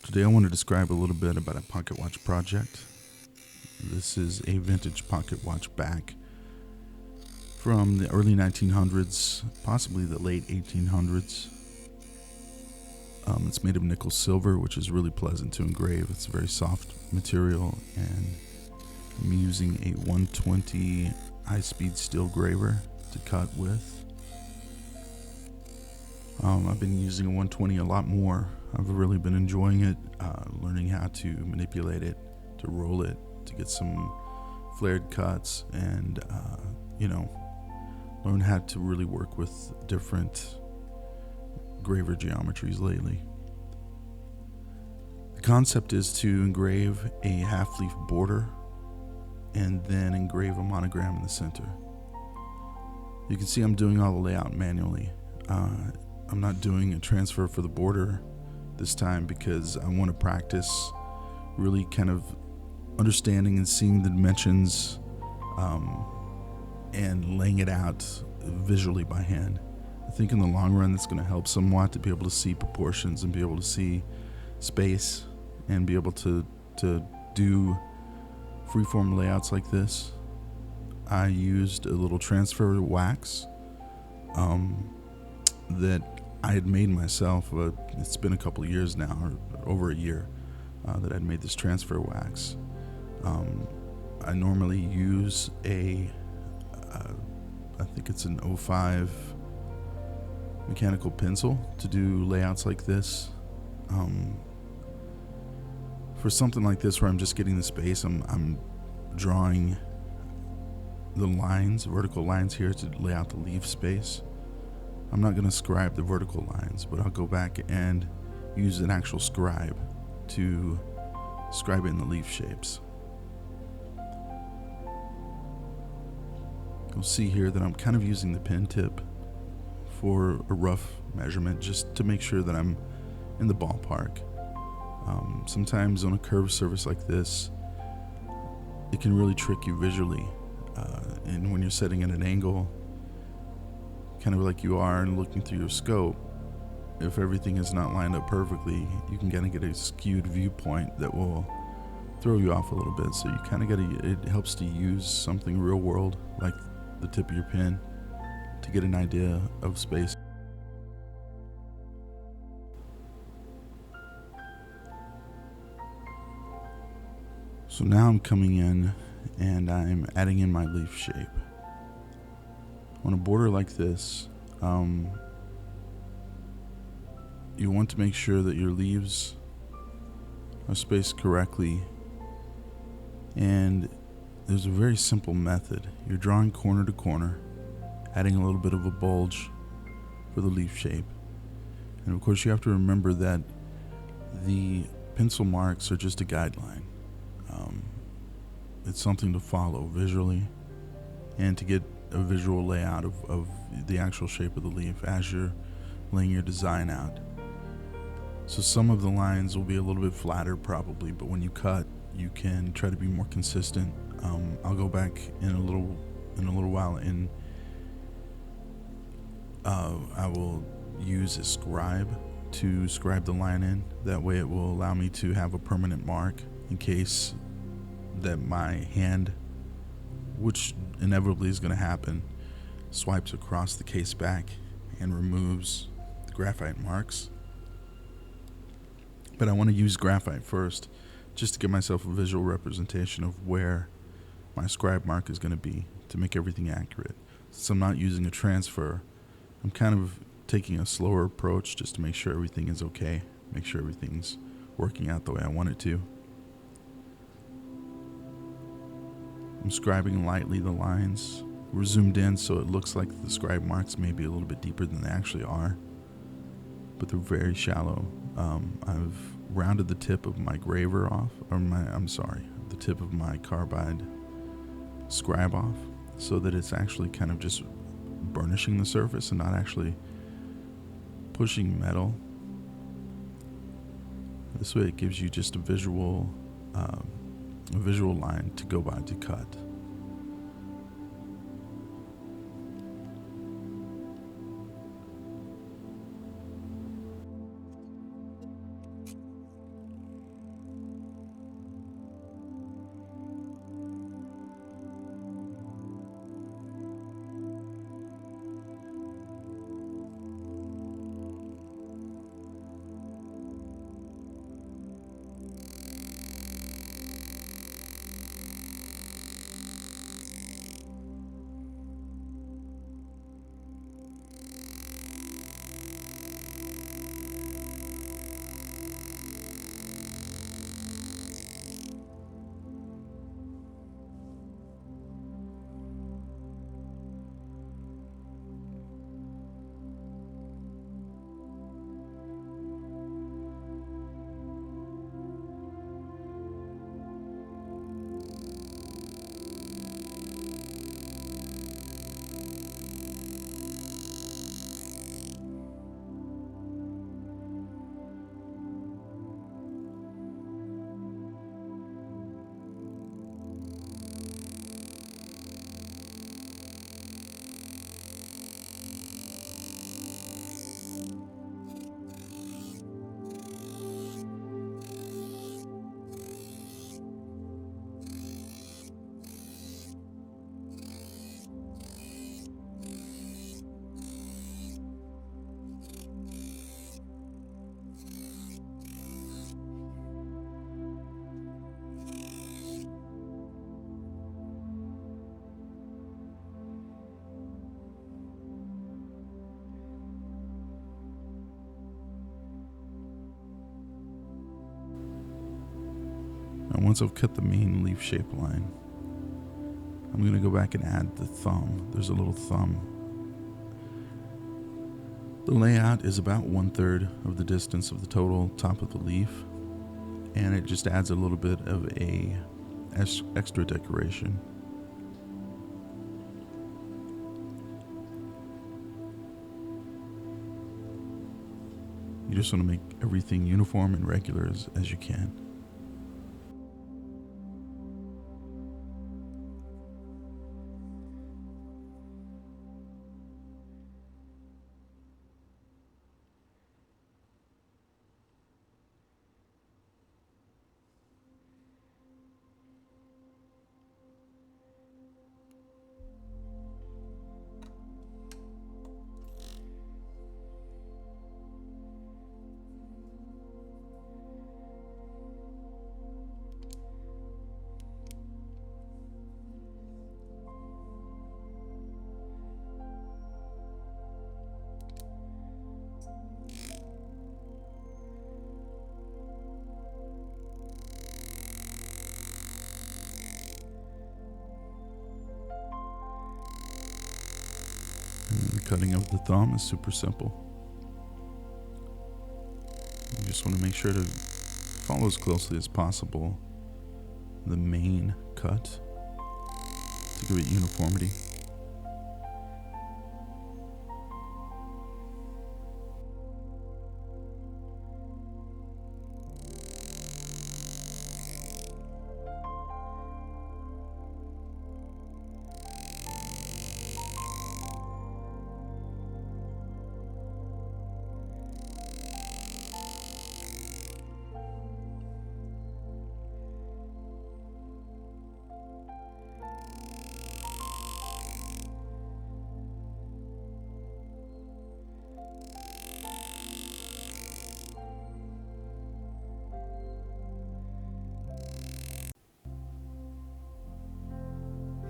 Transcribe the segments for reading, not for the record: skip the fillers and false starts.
Today I want to describe a little bit about a pocket watch project. This is a vintage pocket watch back from the early 1900s, possibly the late 1800s. It's made of nickel silver, which is really pleasant to engrave. It's a very soft material, and I'm using a 120 high-speed steel graver to cut with. I've been using a 120 a lot more. I've really been enjoying it, learning how to manipulate it, to roll it, to get some flared cuts, and learn how to really work with different graver geometries lately. The concept is to engrave a half-leaf border and then engrave a monogram in the center. You can see I'm doing all the layout manually. I'm not doing a transfer for the border this time because I want to practice really kind of understanding and seeing the dimensions and laying it out visually by hand. I think in the long run that's going to help somewhat to be able to see proportions and be able to see space and be able to do freeform layouts like this. I used a little transfer wax that I had made myself. It's been a couple of years now, or over a year, that I'd made this transfer wax. I normally use I think it's an 05 mechanical pencil to do layouts like this. For something like this where I'm just getting the space, I'm drawing the lines, vertical lines here to lay out the leaf space. I'm not going to scribe the vertical lines, but I'll go back and use an actual scribe to scribe in the leaf shapes. You'll see here that I'm kind of using the pen tip for a rough measurement just to make sure that I'm in the ballpark. Sometimes on a curved surface like this, it can really trick you visually. And when you're setting at an angle, kind of like you are and looking through your scope, if everything is not lined up perfectly, you can kind of get a skewed viewpoint that will throw you off a little bit. So you kind of it helps to use something real world like the tip of your pen to get an idea of space. So now I'm coming in and I'm adding in my leaf shape. On a border like this, you want to make sure that your leaves are spaced correctly, and there's a very simple method. You're drawing corner to corner, adding a little bit of a bulge for the leaf shape, and of course you have to remember that the pencil marks are just a guideline. It's something to follow visually and to get a visual layout of the actual shape of the leaf as you're laying your design out. So some of the lines will be a little bit flatter probably, but when you cut, you can try to be more consistent. I'll go back in a little while and I will use a scribe to scribe the line in. That way it will allow me to have a permanent mark in case that my hand, which inevitably is going to happen, swipes across the case back and removes the graphite marks. But I want to use graphite first just to give myself a visual representation of where my scribe mark is going to be to make everything accurate. Since I'm not using a transfer, I'm kind of taking a slower approach just to make sure everything is okay, make sure everything's working out the way I want it to. I'm scribing lightly the lines. We're zoomed in so it looks like the scribe marks may be a little bit deeper than they actually are, but they're very shallow. I've rounded the tip of my graver off, the tip of my carbide scribe off, so that it's actually kind of just burnishing the surface and not actually pushing metal. This way it gives you just a visual line to go by to cut. Now once I've cut the main leaf shape line, I'm going to go back and add the thumb. There's a little thumb. The layout is about 1/3 of the distance of the total top of the leaf, and it just adds a little bit of a extra decoration. You just want to make everything uniform and regular as you can. And the cutting of the thumb is super simple. You just want to make sure to follow as closely as possible the main cut to give it uniformity.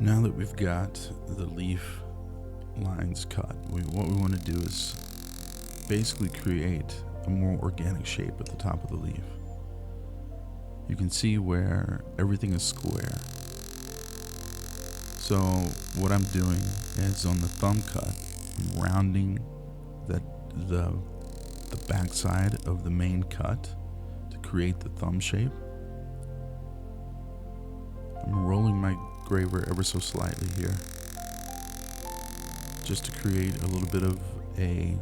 Now that we've got the leaf lines cut, what we want to do is basically create a more organic shape at the top of the leaf. You can see where everything is square. So what I'm doing is on the thumb cut, I'm rounding the back side of the main cut to create the thumb shape. I'm rolling my graver ever so slightly here, just to create a little bit of a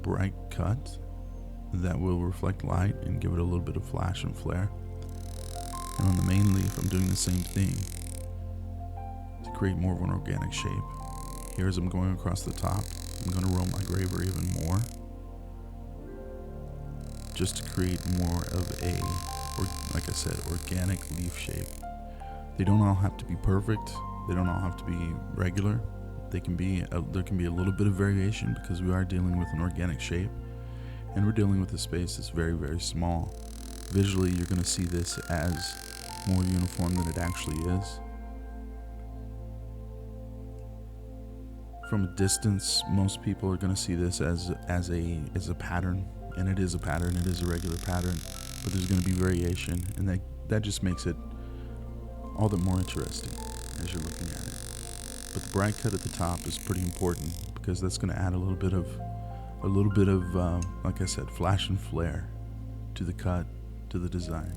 bright cut that will reflect light and give it a little bit of flash and flare. And on the main leaf, I'm doing the same thing to create more of an organic shape. Here, as I'm going across the top, I'm going to roll my graver even more, just to create more of a, like I said, organic leaf shape. They don't all have to be perfect. They don't all have to be regular. There can be a little bit of variation because we are dealing with an organic shape, and we're dealing with a space that's very, very small. Visually, you're going to see this as more uniform than it actually is. From a distance, most people are going to see this as a pattern, and it is a pattern. It is a regular pattern, but there's going to be variation, and that just makes it all the more interesting as you're looking at it. But the bright cut at the top is pretty important because that's going to add a little bit of like I said, flash and flare to the cut, to the design.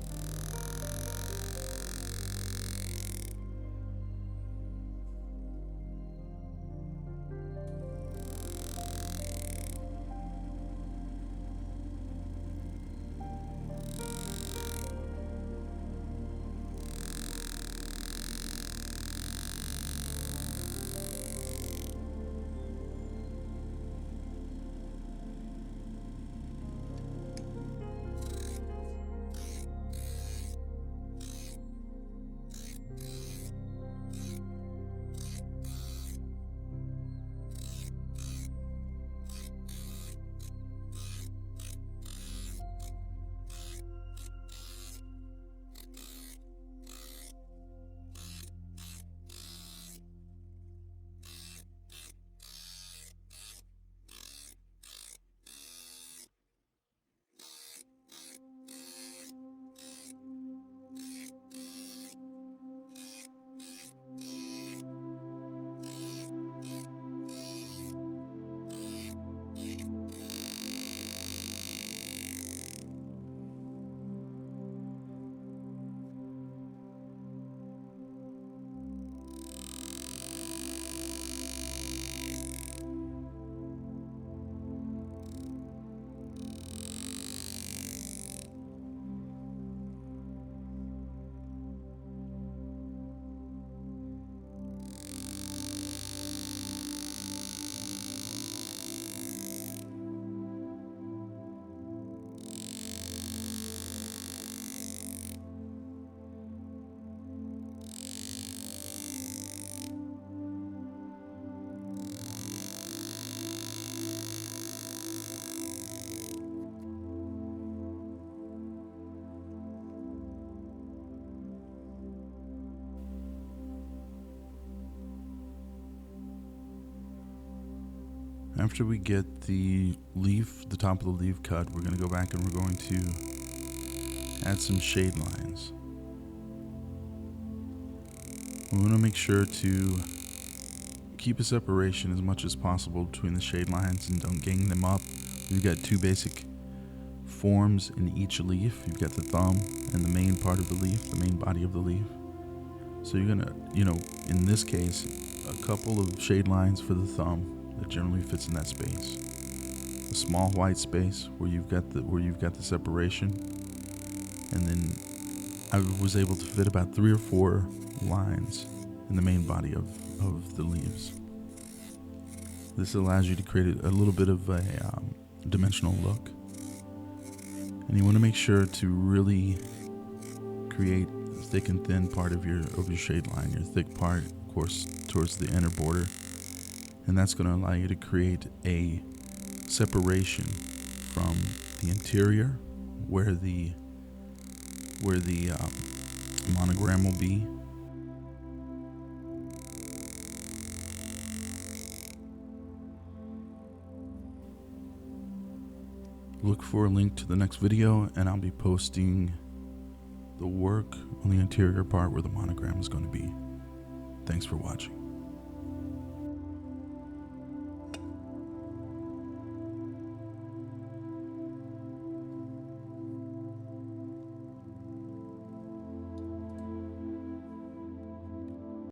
After we get the leaf, the top of the leaf cut, we're going to go back and we're going to add some shade lines. We want to make sure to keep a separation as much as possible between the shade lines and don't gang them up. We've got two basic forms in each leaf. You've got the thumb and the main part of the leaf, the main body of the leaf. So you're gonna, in this case, a couple of shade lines for the thumb that generally fits in that space. A small white space where you've got the separation, and then I was able to fit about 3 or 4 lines in the main body of the leaves. This allows you to create a little bit of a dimensional look. And you want to make sure to really create the thick and thin part of your shade line. Your thick part, of course, towards the inner border. And that's going to allow you to create a separation from the interior where the monogram will be. Look for a link to the next video, and I'll be posting the work on the interior part where the monogram is going to be. Thanks for watching.